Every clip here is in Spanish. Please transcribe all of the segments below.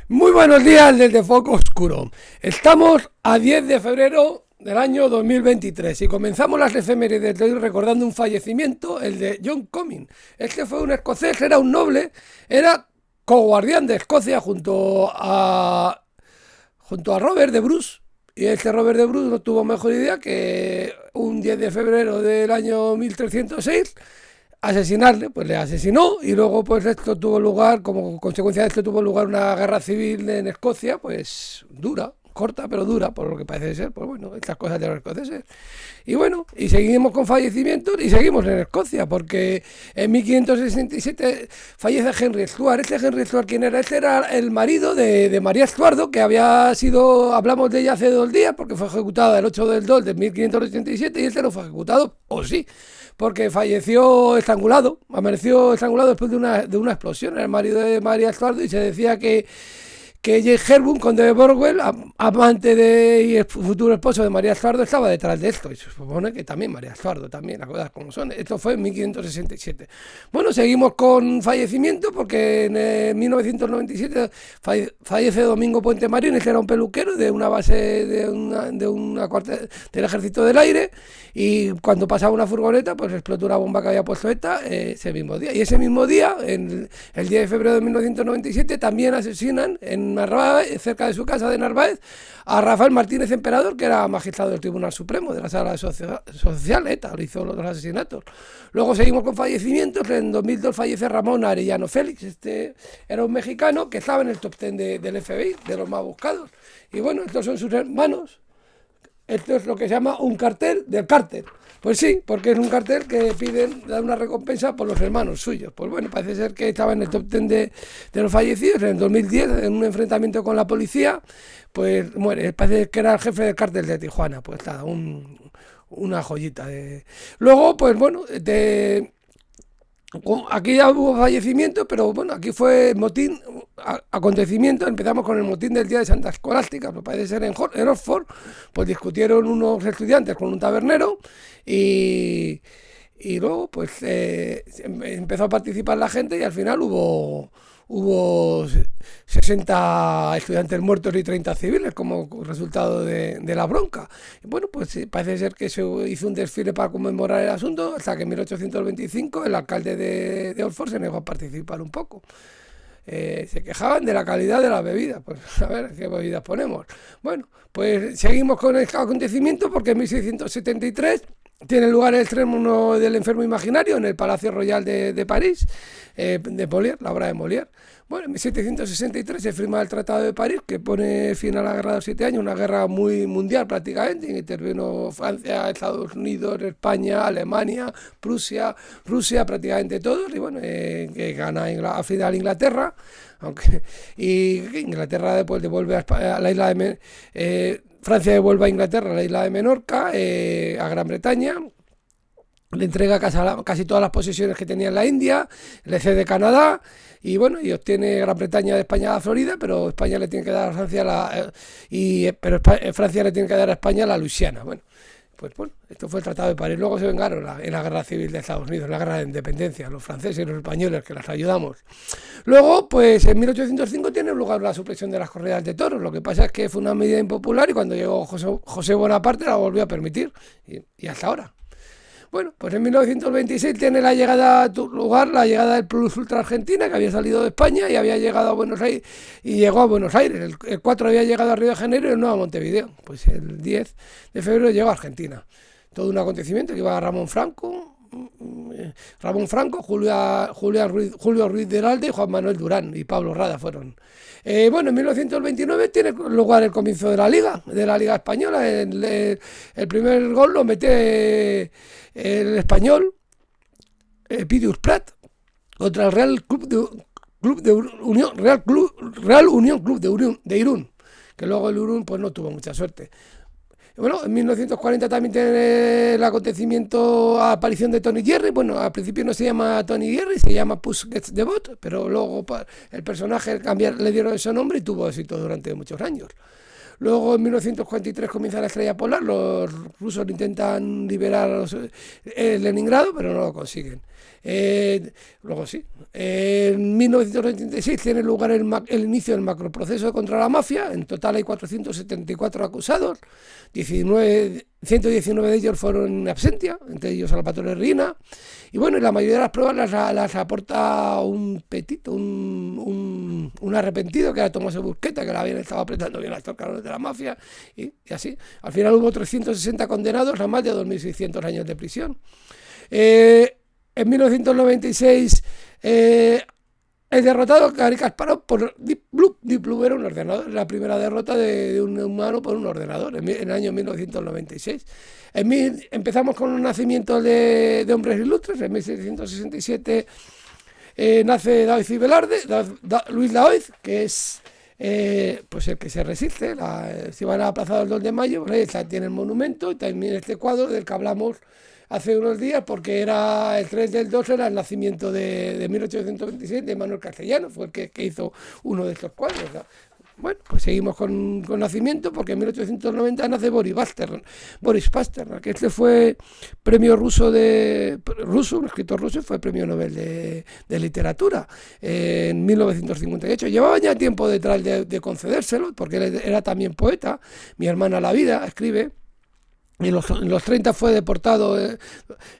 Muy buenos días desde Foco Oscuro. Estamos a 10 de febrero del año 2023 y comenzamos las efemérides de hoy recordando un fallecimiento, el de John Comyn. Este fue un escocés, era un noble, era coguardián de Escocia junto a Robert de Bruce. Y este Robert de Bruce no tuvo mejor idea que un 10 de febrero del año 1306 asesinarle, pues le asesinó y luego pues esto tuvo lugar, como consecuencia de esto tuvo lugar una guerra civil en Escocia, pues dura, corta pero dura, por lo que parece ser, pues bueno, estas cosas de los escoceses. Y bueno, y seguimos con fallecimientos y seguimos en Escocia, porque en 1567 fallece Henry Stuart. Este Henry Stuart, ¿quién era? Este era el marido de María Estuardo, que había sido, hablamos de ella hace 2 días, porque fue ejecutada el 8 del 2 de 1587 y este no fue ejecutado, o sí, porque falleció estrangulado, amaneció estrangulado después de una explosión. Era el marido de María Estuardo y se decía que Jake Herbourne, conde de Borwell, amante y futuro esposo de María Estuardo, estaba detrás de esto. Y se supone que también María Estuardo, también, las cosas como son. Esto fue en 1567. Bueno, seguimos con fallecimientos porque en 1997 fallece Domingo Puente Marín. Este era un peluquero de una base del Ejército del Aire, y cuando pasaba una furgoneta pues explotó una bomba que había puesto ETA ese mismo día. Y ese mismo día, el 10 de febrero de 1997, también asesinan en Narváez, cerca de su casa de Narváez, a Rafael Martínez Emperador, que era magistrado del Tribunal Supremo de la Sala Social. ETA le hizo los dos asesinatos. Luego seguimos con fallecimientos. En 2002 fallece Ramón Arellano Félix. Este era un mexicano que estaba en el top 10 del FBI, de los más buscados. Y bueno, estos son sus hermanos. Esto es lo que se llama un cartel del cártel. Pues sí, porque es un cartel que piden dar una recompensa por los hermanos suyos. Pues bueno, parece ser que estaba en el top 10 de los fallecidos. En el 2010, en un enfrentamiento con la policía, pues muere. Parece que era el jefe del cártel de Tijuana. Pues nada, una joyita. Luego, pues bueno, aquí ya hubo fallecimiento, pero bueno, aquí fue motín, acontecimiento. Empezamos con el motín del día de Santa Escolástica, pues parece ser en Oxford, pues discutieron unos estudiantes con un tabernero y luego pues empezó a participar la gente y al final hubo 60 estudiantes muertos y 30 civiles como resultado de la bronca. Y bueno, pues parece ser que se hizo un desfile para conmemorar el asunto, hasta que en 1825 el alcalde de Oxford se negó a participar un poco. Se quejaban de la calidad de las bebidas. Pues a ver qué bebidas ponemos. Bueno, pues seguimos con el acontecimiento, porque en 1673 tiene lugar el estreno del Enfermo Imaginario en el Palacio Royal de París, de Molière, la obra de Molière. Bueno, en 1763 se firma el Tratado de París, que pone fin a la Guerra de los 7 años, una guerra muy mundial prácticamente. Intervino Francia, Estados Unidos, España, Alemania, Prusia, Rusia, prácticamente todos. Y bueno, que gana al final Inglaterra, y Inglaterra después devuelve a la isla de Francia devuelve a Inglaterra la isla de Menorca, a Gran Bretaña. Le entrega casi todas las posesiones que tenía en la India, le cede Canadá, y bueno, y obtiene Gran Bretaña de España a la Florida, pero España le tiene que dar a Francia Francia le tiene que dar a España la Luisiana. Bueno, pues bueno, esto fue el Tratado de París. Luego se vengaron en la Guerra Civil de Estados Unidos, la Guerra de Independencia, los franceses y los españoles, que las ayudamos. Luego, pues en 1805 tiene lugar la supresión de las corridas de toros. Lo que pasa es que fue una medida impopular, y cuando llegó José Bonaparte la volvió a permitir, y hasta ahora. Bueno, pues en 1926 tiene lugar la llegada del Plus Ultra Argentina, que había salido de España y había llegado a Buenos Aires, y llegó a Buenos Aires. El 4 había llegado a Río de Janeiro y el 9 a Montevideo. Pues el 10 de febrero llegó a Argentina. Todo un acontecimiento, que iba Ramón Franco, Julio Ruiz de Heralde y Juan Manuel Durán y Pablo Rada fueron. Bueno, en 1929 tiene lugar el comienzo de la Liga Española. El primer gol lo mete el español Pidius Prat contra el Real Unión Club de Irún, que luego el Irún pues no tuvo mucha suerte. Bueno, en 1940 también tiene el acontecimiento, aparición de Tony Jerry. Bueno, al principio no se llama Tony Jerry, se llama Puss Gets the Bot, pero luego el personaje le dieron ese nombre y tuvo éxito durante muchos años. Luego en 1943 comienza la estrella polar, los rusos intentan liberar Leningrado, pero no lo consiguen. Luego sí. En 1986 tiene lugar el inicio del macroproceso contra la mafia. En total hay 474 acusados, 119 de ellos fueron in absentia, entre ellos Salvatore Riina. Y bueno, y la mayoría de las pruebas las aporta un petito, un arrepentido, que era Tomás Busqueta, que la habían estado apretando bien a estos cabrones de la mafia, y así. Al final hubo 360 condenados a más de 2.600 años de prisión. En 1996 el derrotado Garry Kasparov por Deep Blue era un ordenador, la primera derrota de un humano por un ordenador en el año 1996. Empezamos con un nacimiento de hombres ilustres. En 1667 nace Daoiz y Velarde, Luis Daoiz, que es pues el que se resiste. Si van a la plaza del 2 de mayo, pues ahí tiene el monumento, y también este cuadro del que hablamos hace unos días, porque era el 3 del 2, era el nacimiento de 1827 de Manuel Castellano, fue el que hizo uno de estos cuadros, ¿no? Bueno, pues seguimos con nacimiento, porque en 1890 nace Boris Pasternak, que este fue premio ruso, un escritor ruso, fue premio Nobel de literatura en 1958. Llevaba ya tiempo detrás de concedérselo, porque él era también poeta. Mi hermana La Vida escribe. En los 30 fue deportado,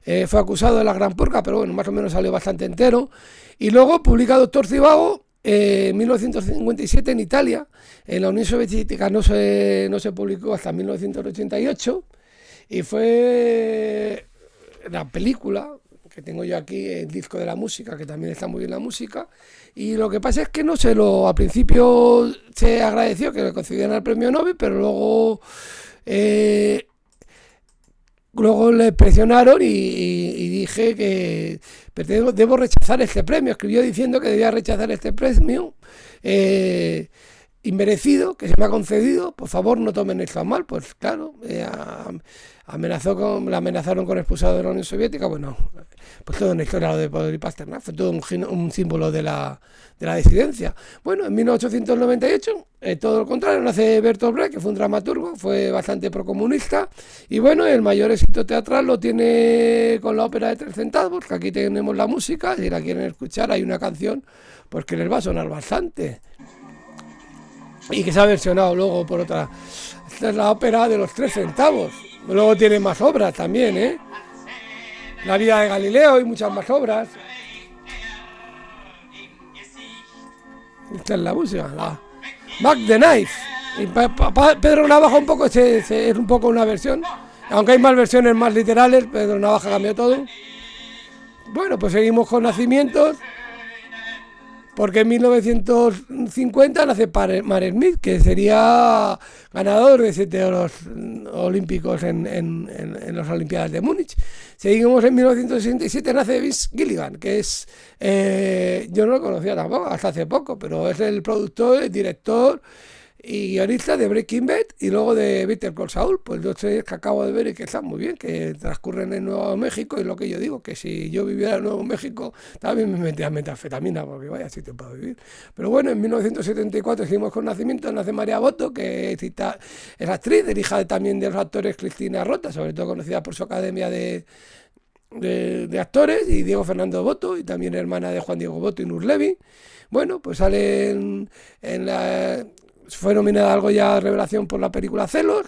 fue acusado de la Gran Purga, pero bueno, más o menos salió bastante entero. Y luego publica Doctor Zhivago en 1957 en Italia. En la Unión Soviética no se publicó hasta 1988, y fue la película que tengo yo aquí, el disco de la música, que también está muy bien la música. Y lo que pasa es que al principio se agradeció que le concedieran el premio Nobel, pero luego le presionaron y dije que debo rechazar este premio. Escribió diciendo que debía rechazar este premio inmerecido que se me ha concedido. Por favor, no tomen esto a mal. Pues claro, la amenazaron con expulsado de la Unión Soviética. Bueno, pues toda una historia lo de Boris Pasternak, fue todo un símbolo de la disidencia. Bueno, en 1898, todo lo contrario, nace Bertolt Brecht, que fue un dramaturgo, fue bastante procomunista, y bueno, el mayor éxito teatral lo tiene con la ópera de 3 centavos, que aquí tenemos la música. Si la quieren escuchar, hay una canción pues que les va a sonar bastante, y que se ha versionado luego por otra. Esta es la ópera de los 3 centavos. Luego tiene más obras también, La vida de Galileo y muchas más obras. Esta es la música, Mac the Knife. Y Pedro Navaja un poco es un poco una versión, aunque hay más versiones más literales. Pedro Navaja cambió todo. Bueno, pues seguimos con nacimientos, porque en 1950 nace Marek Smith, que sería ganador de 7 oros olímpicos en las Olimpiadas de Múnich. Seguimos en 1967, nace Vince Gilligan, que es, yo no lo conocía tampoco hasta hace poco, pero es el productor, el director y guionista de Breaking Bad y luego de Better Call Saul, pues 2 series que acabo de ver y que están muy bien, que transcurren en Nuevo México. Y lo que yo digo, que si yo viviera en Nuevo México también me metía metanfetamina, porque vaya sitio para vivir. Pero bueno, en 1974 seguimos con nacimiento, nace María Boto, que es actriz, hija también de los actores Cristina Rota, sobre todo conocida por su academia de actores, y Diego Fernando Boto, y también hermana de Juan Diego Boto y Nur Levy. Bueno, pues sale fue nominada al Goya Revelación por la película Celos.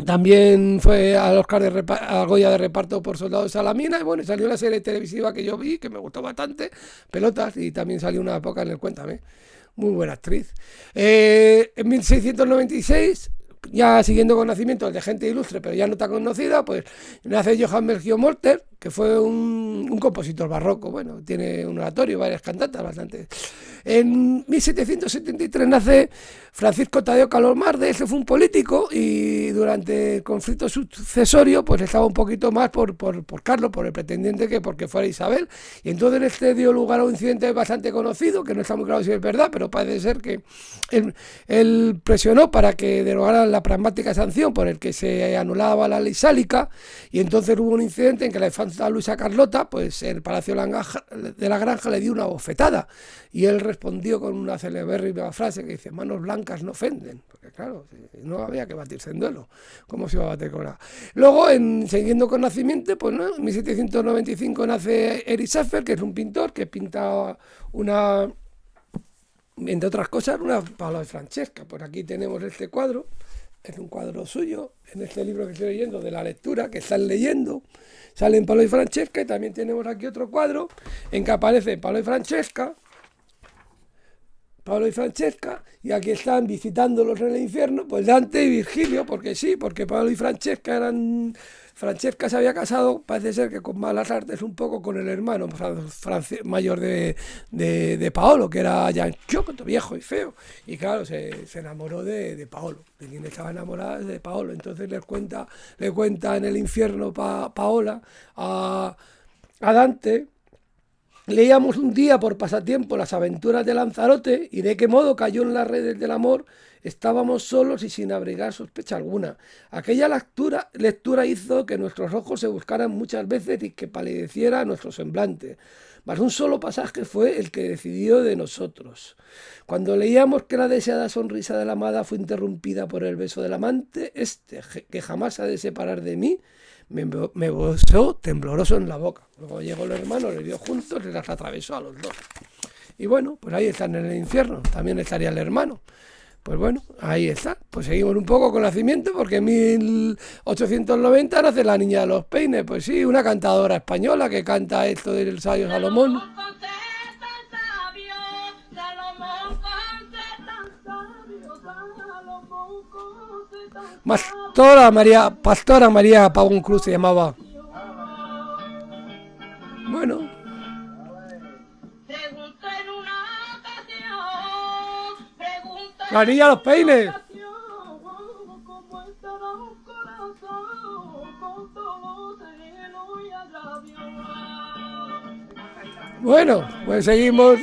También fue al Oscar al Goya de reparto por Soldado de Salamina. Y bueno, salió la serie televisiva que yo vi, que me gustó bastante, Pelotas, y también salió una época en el Cuéntame. Muy buena actriz. En 1696, ya siguiendo con nacimientos de gente ilustre, pero ya no tan conocida, pues nace Johann Melchior Molter, que fue un compositor barroco. Bueno, tiene un oratorio, varias cantatas, bastante. En 1773 nace Francisco Tadeo Calomarde. Ese fue un político, y durante el conflicto sucesorio pues estaba un poquito más por Carlos, por el pretendiente, que porque fuera Isabel. Y entonces este dio lugar a un incidente bastante conocido, que no está muy claro si es verdad, pero parece ser que él presionó para que derogaran la pragmática sanción por el que se anulaba la ley sálica. Y entonces hubo un incidente en que la infanta Luisa Carlota, pues el Palacio de la Granja le dio una bofetada, y él respondió con una celebérrima frase que dice: manos blancas no ofenden, porque claro, no había que batirse en duelo. ¿Cómo se iba a batir con la? Luego, siguiendo con nacimiento, pues ¿no? En 1795 nace Erich Schaffer, que es un pintor que pinta una, entre otras cosas, una Paolo de Francesca. Pues aquí tenemos este cuadro, es un cuadro suyo, en este libro que estoy leyendo de la lectura, que están leyendo, salen Paolo y Francesca, y también tenemos aquí otro cuadro en que aparece Paolo y Francesca, y aquí están visitándolos en el infierno, pues Dante y Virgilio, porque sí, porque Paolo y Francesca eran... Francesca se había casado, parece ser que con malas artes, un poco con el hermano mayor de Paolo, que era ya chocoto, viejo y feo. Y claro, se enamoró de Paolo, de quien estaba enamorada de Paolo. Entonces le cuenta en el infierno Paola a Dante. Leíamos un día por pasatiempo las aventuras de Lanzarote y de qué modo cayó en las redes del amor. Estábamos solos y sin abrigar sospecha alguna. Aquella lectura hizo que nuestros ojos se buscaran muchas veces y que palideciera nuestro semblante. Mas un solo pasaje fue el que decidió de nosotros. Cuando leíamos que la deseada sonrisa de la amada fue interrumpida por el beso del amante, que jamás ha de separar de mí, me besó tembloroso en la boca. Luego llegó el hermano, les dio juntos, les las atravesó a los dos. Y bueno, pues ahí están en el infierno, también estaría el hermano. Pues bueno, ahí está. Pues seguimos un poco con nacimiento, porque en 1890 nace la Niña de los Peines. Pues sí, una cantadora española que canta esto del sabio Salomón. Pastora María Pavón Cruz se llamaba. Bueno. La Niña de los Peines. Bueno, pues seguimos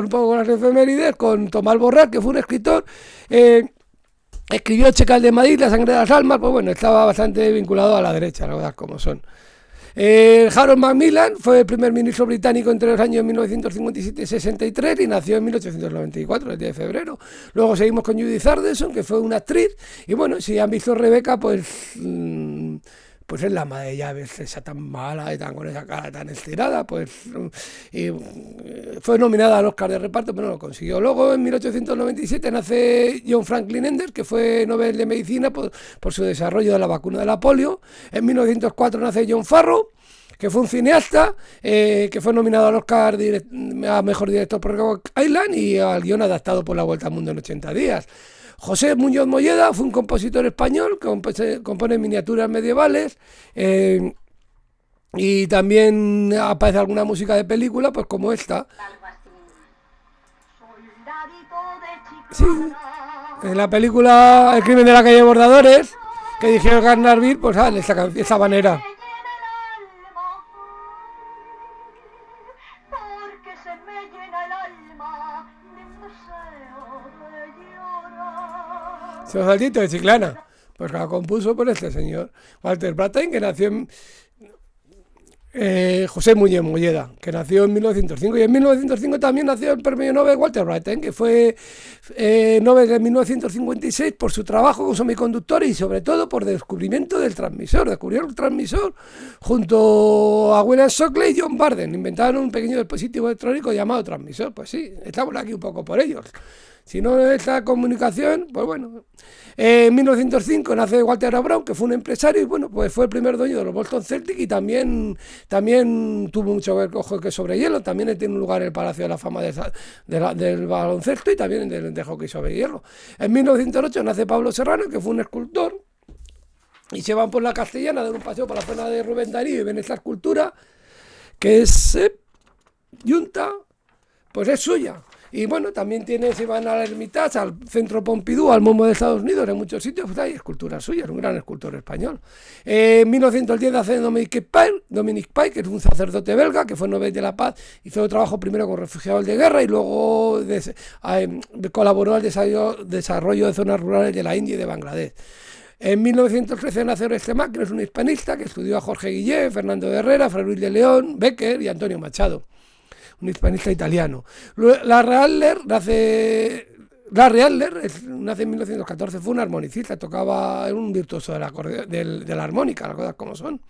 un poco con las efemérides, con Tomás Borrell, que fue un escritor. Escribió Checal de Madrid, La sangre de las almas. Pues bueno, estaba bastante vinculado a la derecha, la verdad, como son. Harold Macmillan fue el primer ministro británico entre los años 1957 y 63 y nació en 1894, el 10 de febrero. Luego seguimos con Judith Arneson, que fue una actriz. Y bueno, si han visto Rebeca, pues es la ama de llaves, esa tan mala y con esa cara tan estirada, pues fue nominada al Oscar de reparto, pero no lo consiguió. Luego, en 1897, nace John Franklin Ender, que fue Nobel de Medicina por su desarrollo de la vacuna de la polio. En 1904 nace John Farrow, que fue un cineasta, que fue nominado al Oscar a Mejor Director por Rock Island y al guión adaptado por La Vuelta al Mundo en 80 días. José Muñoz Molleda fue un compositor español que compone miniaturas medievales y también aparece alguna música de película, pues como esta. Sí, en la película El crimen de la calle Bordadores, que dirigió Garnard, pues sale esa manera. Saltito de Chiclana, pues la compuso por este señor Walter Brattain, que nació en José Muñoz Molleda, que nació en 1905, y en 1905 también nació el premio Nobel Walter Brattain, que fue Nobel en 1956 por su trabajo con semiconductores y sobre todo por descubrimiento del transmisor. Descubrieron el transmisor junto a William Shockley y John Barden, inventaron un pequeño dispositivo electrónico llamado transmisor. Pues sí, estamos aquí un poco por ellos. Si no esta comunicación, pues bueno. En 1905 nace Walter A. Brown, que fue un empresario y bueno, pues fue el primer dueño de los Boston Celtics y también tuvo mucho que ver con hockey sobre hielo. También tiene un lugar en el Palacio de la Fama del baloncesto y también de hockey sobre hielo. En 1908 nace Pablo Serrano, que fue un escultor, y se van por la Castellana a dar un paseo por la zona de Rubén Darío y ven esta escultura que es Junta, pues es suya. Y bueno, también se van a la Hermitage, al Centro Pompidou, al MoMA de Estados Unidos, en muchos sitios, pues hay esculturas suyas, un gran escultor español. En 1910 nace Dominique Pike, que es un sacerdote belga, que fue Nobel de la Paz, hizo trabajo primero con refugiados de guerra y luego colaboró al desarrollo de zonas rurales de la India y de Bangladesh. En 1913 nace Oreste Mac, que es un hispanista, que estudió a Jorge Guillén, Fernando de Herrera, Fray Luis de León, Becker y Antonio Machado. Un hispanista italiano. La Larry Adler, nace en 1914, fue un armonicista, tocaba, era un virtuoso de la armónica, las cosas como son.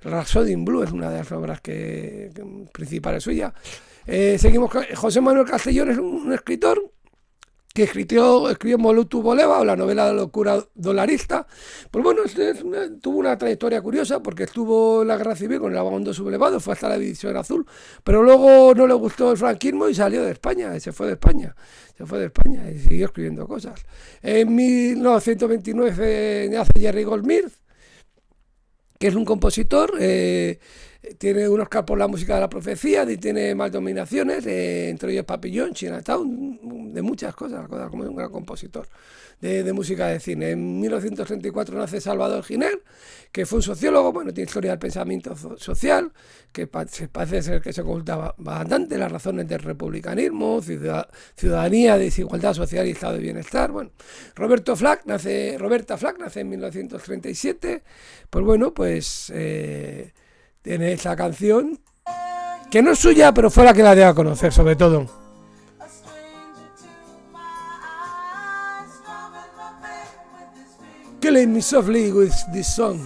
Rhapsody in Blue es una de las obras principales suyas. Seguimos con José Manuel Castellón, es un escritor que escribió Molutu Boleva, o la novela de locura dolarista. Pues bueno, tuvo una trayectoria curiosa porque estuvo en la guerra civil con el Vagabundo Sublevado, fue hasta la División Azul, pero luego no le gustó el franquismo y salió de España, se fue de España y siguió escribiendo cosas. En 1929 nace Jerry Goldsmith, que es un compositor, tiene un Oscar por la música de la profecía y tiene más nominaciones, entre ellos Papillon, Chinatown, de muchas cosas, como un gran compositor de música de cine. En 1934 nace Salvador Giner, que fue un sociólogo, bueno, tiene historia del pensamiento social, que parece ser que se ocultaba bastante las razones del republicanismo, ciudadanía, desigualdad social y estado de bienestar. Bueno, Roberta Flack nace en 1937, pues bueno, pues tiene esa canción, que no es suya, pero fue la que la dio a conocer, sobre todo. Killing Me Softly with this song.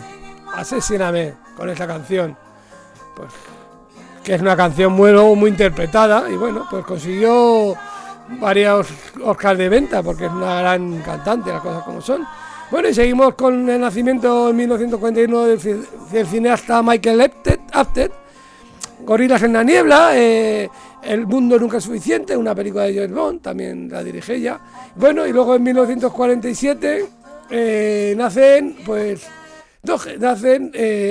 Asesíname con esa canción. Pues que es una canción muy interpretada y bueno, pues consiguió varios Oscars de venta porque es una gran cantante, las cosas como son. Bueno, y seguimos con el nacimiento en 1941 del cineasta Michael Apted, Gorilas en la niebla, El mundo nunca es suficiente, una película de James Bond, también la dirige ella. Bueno, y luego en 1947 nacen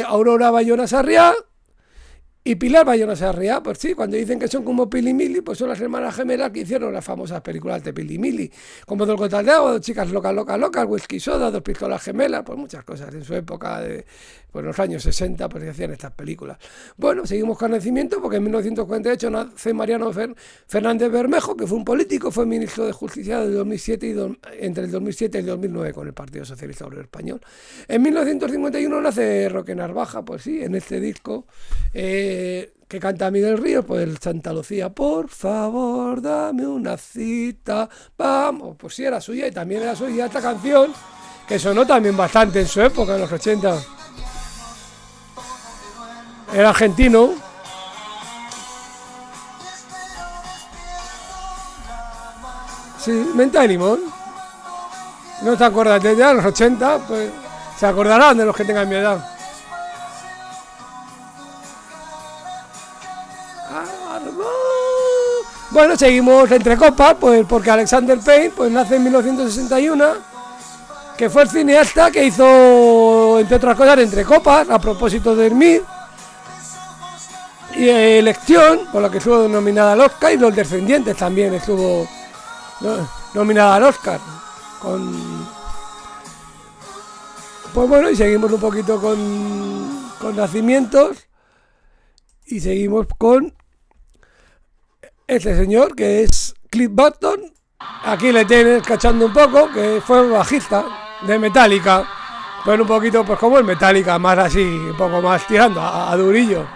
Aurora Bayona Sarriá y Pilar Bayona Sarriá. Pues sí, cuando dicen que son como Pili y Mili, pues son las hermanas gemelas que hicieron las famosas películas de Pili y Mili, como Dos gotas de agua, Dos chicas locas, whisky soda, Dos pistolas gemelas, pues muchas cosas. En su época, pues los años 60, pues se hacían estas películas. Bueno, seguimos con nacimiento, porque en 1948 nace Mariano Fernández Bermejo, que fue un político, fue ministro de Justicia de 2007 entre el 2007 y el 2009 con el Partido Socialista Obrero Español. En 1951 nace Roque Narvaja, pues sí, en este disco que canta Miguel Ríos, pues el Santa Lucía, por favor, dame una cita, vamos, pues sí, era suya, y también era suya esta canción, que sonó también bastante en su época, en los 80. Era argentino. Sí, menta de limón. No te acuerdas de ya, los 80, pues se acordarán de los que tengan mi edad. Bueno, seguimos entre copas, pues porque Alexander Payne pues nace en 1961, que fue el cineasta que hizo, entre otras cosas, Entre copas, a propósito de Smith, y Elección, por la que estuvo nominada al Oscar, y Los Descendientes también estuvo nominada al Oscar. Pues bueno, y seguimos un poquito con nacimientos, y seguimos con este señor que es Cliff Burton. Aquí le tienes cachando un poco, que fue bajista de Metallica, pues un poquito pues como el Metallica, más así, un poco más tirando a durillo.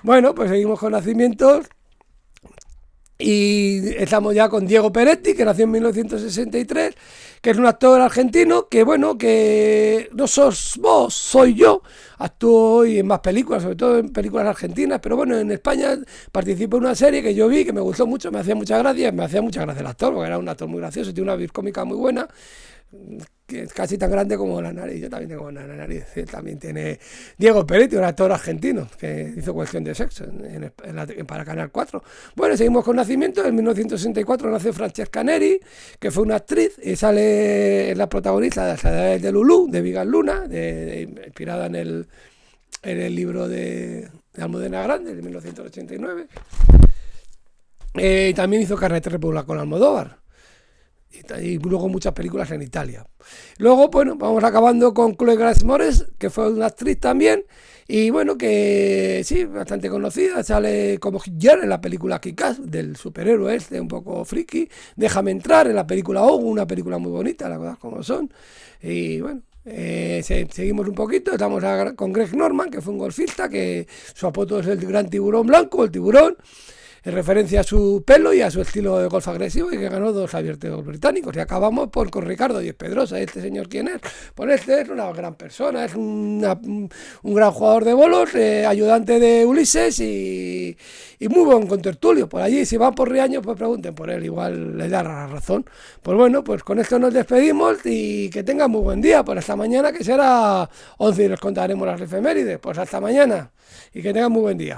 Bueno, pues seguimos con nacimientos y estamos ya con Diego Peretti, que nació en 1963, que es un actor argentino que, bueno, que no sos vos, soy yo. Actuó hoy en más películas, sobre todo en películas argentinas, pero bueno, en España participó en una serie que yo vi, que me gustó mucho, me hacía muchas gracias el actor, porque era un actor muy gracioso, tiene una voz cómica muy buena, que es casi tan grande como la nariz. Yo también tengo una nariz. Él también tiene Diego Peretti, un actor argentino que hizo Cuestión de Sexo para Canal 4. Bueno, seguimos con nacimiento. En 1964 nació Francesca Neri, que fue una actriz y sale en la protagonista de Las Edades de Lulú, de Vigas Luna, inspirada en el libro de Almudena Grandes, de 1989. También hizo Carretera República con Almodóvar. Y luego muchas películas en Italia. Luego, bueno, vamos acabando con Chloe Grace Moretz, que fue una actriz también, y bueno, que sí, bastante conocida, sale como Hitler en la película Kick-Ass, del superhéroe un poco friki. Déjame entrar en la película Ogu, una película muy bonita, las cosas como son. Y bueno, seguimos un poquito, estamos con Greg Norman, que fue un golfista, que su apodo es el gran tiburón blanco, el tiburón. en referencia a su pelo y a su estilo de golf agresivo, y que ganó 2 abiertos británicos. Y acabamos con Ricardo Díez Pedrosa. ¿Este señor quién es? Pues este es una gran persona, es un gran jugador de bolos, ayudante de Ulises y muy buen contertulio. Por allí, si van por Riaño, pues pregunten por él, igual le da la razón. Pues bueno, pues con esto nos despedimos y que tengan muy buen día. Pues hasta mañana, que será 11 y les contaremos las efemérides. Pues hasta mañana y que tengan muy buen día.